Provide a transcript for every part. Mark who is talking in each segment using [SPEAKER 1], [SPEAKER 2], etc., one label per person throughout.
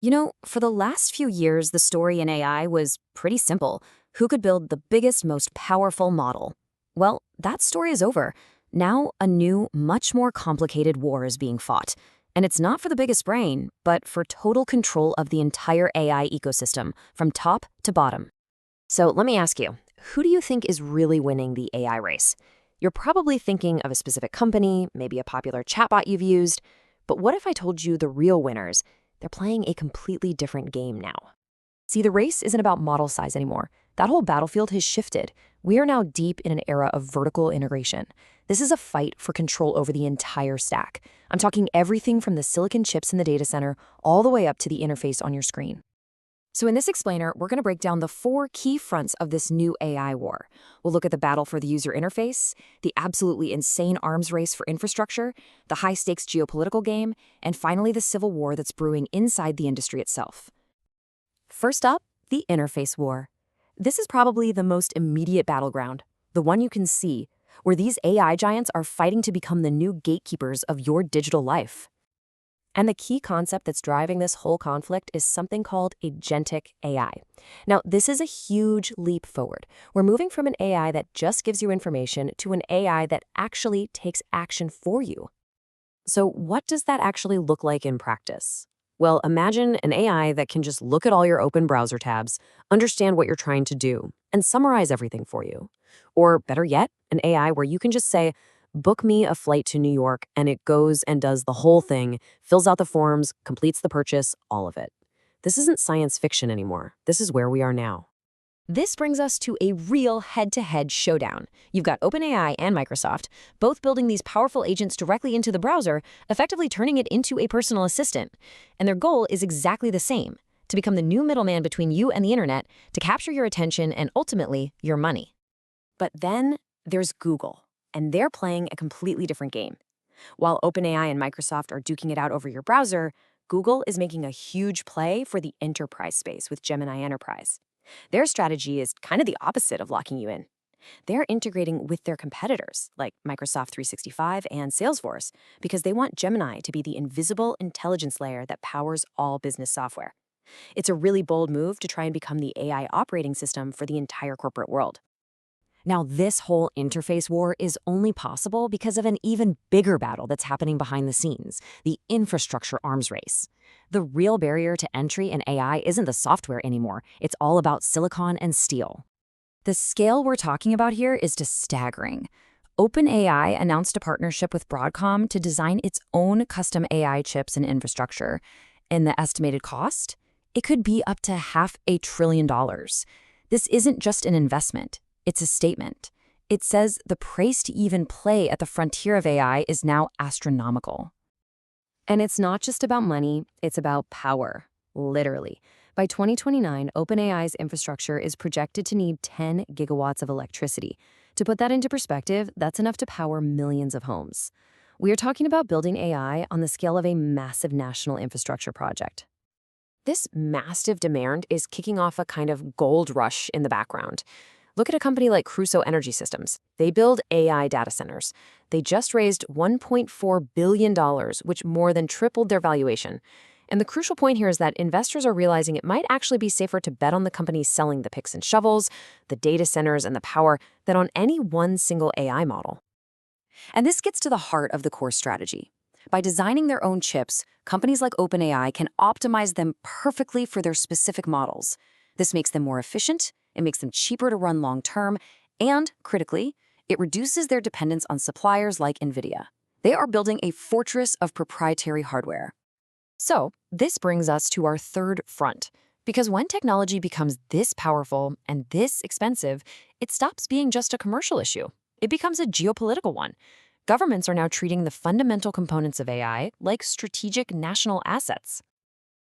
[SPEAKER 1] For the last few years, the story in AI was pretty simple. Who could build the biggest, most powerful model? Well, that story is over. Now, a new, much more complicated war is being fought. And it's not for the biggest brain, but for total control of the entire AI ecosystem, from top to bottom. So let me ask you, who do you think is really winning the AI race? You're probably thinking of a specific company, maybe a popular chatbot you've used. But what if I told you the real winners? They're playing a completely different game now. See, the race isn't about model size anymore. That whole battlefield has shifted. We are now deep in an era of vertical integration. This is a fight for control over the entire stack. I'm talking everything from the silicon chips in the data center all the way up to the interface on your screen. So in this explainer, we're going to break down the 4 key fronts of this new AI war. We'll look at the battle for the user interface, the absolutely insane arms race for infrastructure, the high-stakes geopolitical game, and finally the civil war that's brewing inside the industry itself. First up, the interface war. This is probably the most immediate battleground, the one you can see, where these AI giants are fighting to become the new gatekeepers of your digital life. And the key concept that's driving this whole conflict is something called agentic AI. Now, this is a huge leap forward. We're moving from an AI that just gives you information to an AI that actually takes action for you. So what does that actually look like in practice? Well, imagine an AI that can just look at all your open browser tabs, understand what you're trying to do, and summarize everything for you. Or better yet, an AI where you can just say, book me a flight to New York, and it goes and does the whole thing, fills out the forms, completes the purchase, all of it. This isn't science fiction anymore. This is where we are now. This brings us to a real head-to-head showdown. You've got OpenAI and Microsoft, both building these powerful agents directly into the browser, effectively turning it into a personal assistant. And their goal is exactly the same, to become the new middleman between you and the internet, to capture your attention and ultimately your money. But then there's Google. And they're playing a completely different game. While OpenAI and Microsoft are duking it out over your browser, Google is making a huge play for the enterprise space with Gemini Enterprise. Their strategy is kind of the opposite of locking you in. They're integrating with their competitors, like Microsoft 365 and Salesforce, because they want Gemini to be the invisible intelligence layer that powers all business software. It's a really bold move to try and become the AI operating system for the entire corporate world. Now, this whole interface war is only possible because of an even bigger battle that's happening behind the scenes, the infrastructure arms race. The real barrier to entry in AI isn't the software anymore. It's all about silicon and steel. The scale we're talking about here is just staggering. OpenAI announced a partnership with Broadcom to design its own custom AI chips and infrastructure. And the estimated cost? It could be up to $500 billion. This isn't just an investment. It's a statement. It says the price to even play at the frontier of AI is now astronomical. And it's not just about money, it's about power, literally. By 2029, OpenAI's infrastructure is projected to need 10 gigawatts of electricity. To put that into perspective, that's enough to power millions of homes. We are talking about building AI on the scale of a massive national infrastructure project. This massive demand is kicking off a kind of gold rush in the background. Look at a company like Crusoe Energy Systems. They build AI data centers. They just raised $1.4 billion, which more than tripled their valuation. And the crucial point here is that investors are realizing it might actually be safer to bet on the companies selling the picks and shovels, the data centers, and the power than on any one single AI model. And this gets to the heart of the core strategy. By designing their own chips, companies like OpenAI can optimize them perfectly for their specific models. This makes them more efficient, it makes them cheaper to run long-term, and, critically, it reduces their dependence on suppliers like NVIDIA. They are building a fortress of proprietary hardware. So, this brings us to our third front. Because when technology becomes this powerful and this expensive, it stops being just a commercial issue. It becomes a geopolitical one. Governments are now treating the fundamental components of AI like strategic national assets.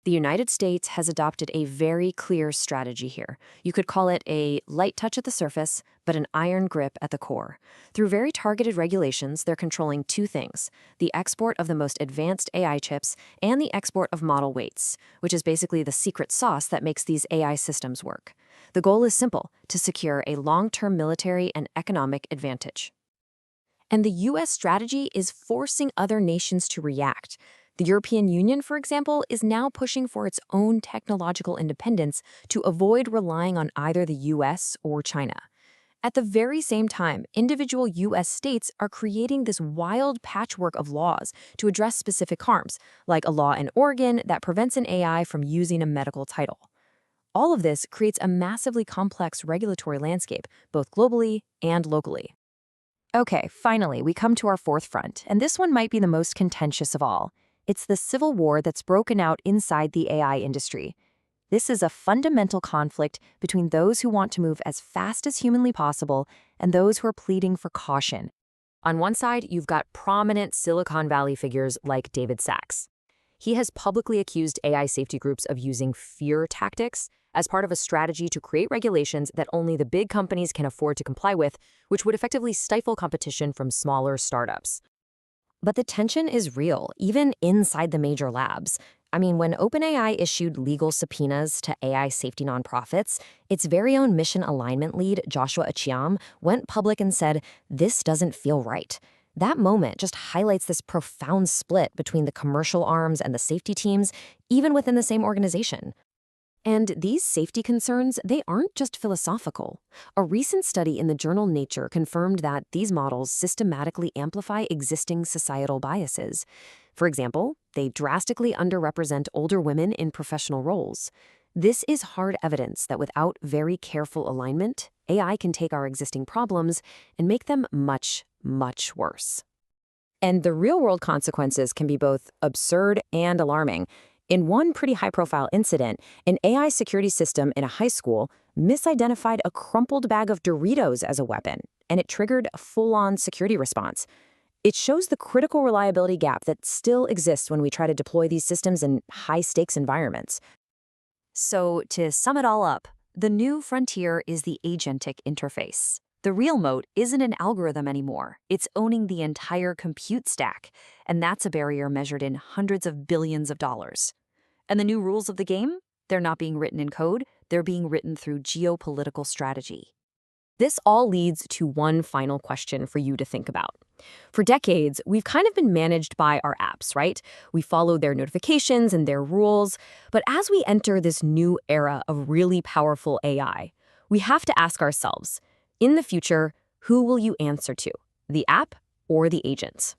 [SPEAKER 1] The United States has adopted a very clear strategy here. You could call it a light touch at the surface, but an iron grip at the core. Through very targeted regulations, they're controlling 2 things: the export of the most advanced AI chips and the export of model weights, which is basically the secret sauce that makes these AI systems work. The goal is simple: to secure a long-term military and economic advantage. And the U.S. strategy is forcing other nations to react. The European Union, for example, is now pushing for its own technological independence to avoid relying on either the US or China. At the very same time, individual US states are creating this wild patchwork of laws to address specific harms, like a law in Oregon that prevents an AI from using a medical title. All of this creates a massively complex regulatory landscape, both globally and locally. Okay, finally, we come to our fourth front, and this one might be the most contentious of all. It's the civil war that's broken out inside the AI industry. This is a fundamental conflict between those who want to move as fast as humanly possible and those who are pleading for caution. On one side, you've got prominent Silicon Valley figures like David Sachs. He has publicly accused AI safety groups of using fear tactics as part of a strategy to create regulations that only the big companies can afford to comply with, which would effectively stifle competition from smaller startups. But the tension is real, even inside the major labs. I mean, when OpenAI issued legal subpoenas to AI safety nonprofits, its very own mission alignment lead, Joshua Achiam, went public and said, "This doesn't feel right." That moment just highlights this profound split between the commercial arms and the safety teams, even within the same organization. And these safety concerns, they aren't just philosophical. A recent study in the journal Nature confirmed that these models systematically amplify existing societal biases. For example, they drastically underrepresent older women in professional roles. This is hard evidence that without very careful alignment, AI can take our existing problems and make them much, much worse. And the real-world consequences can be both absurd and alarming. In one pretty high-profile incident, an AI security system in a high school misidentified a crumpled bag of Doritos as a weapon, and it triggered a full-on security response. It shows the critical reliability gap that still exists when we try to deploy these systems in high-stakes environments. So, to sum it all up, the new frontier is the agentic interface. The real moat isn't an algorithm anymore. It's owning the entire compute stack, and that's a barrier measured in hundreds of billions of dollars. And the new rules of the game? They're not being written in code, they're being written through geopolitical strategy. This all leads to one final question for you to think about. For decades, we've kind of been managed by our apps, right? We follow their notifications and their rules. But as we enter this new era of really powerful AI, we have to ask ourselves, in the future, who will you answer to? The app or the agents?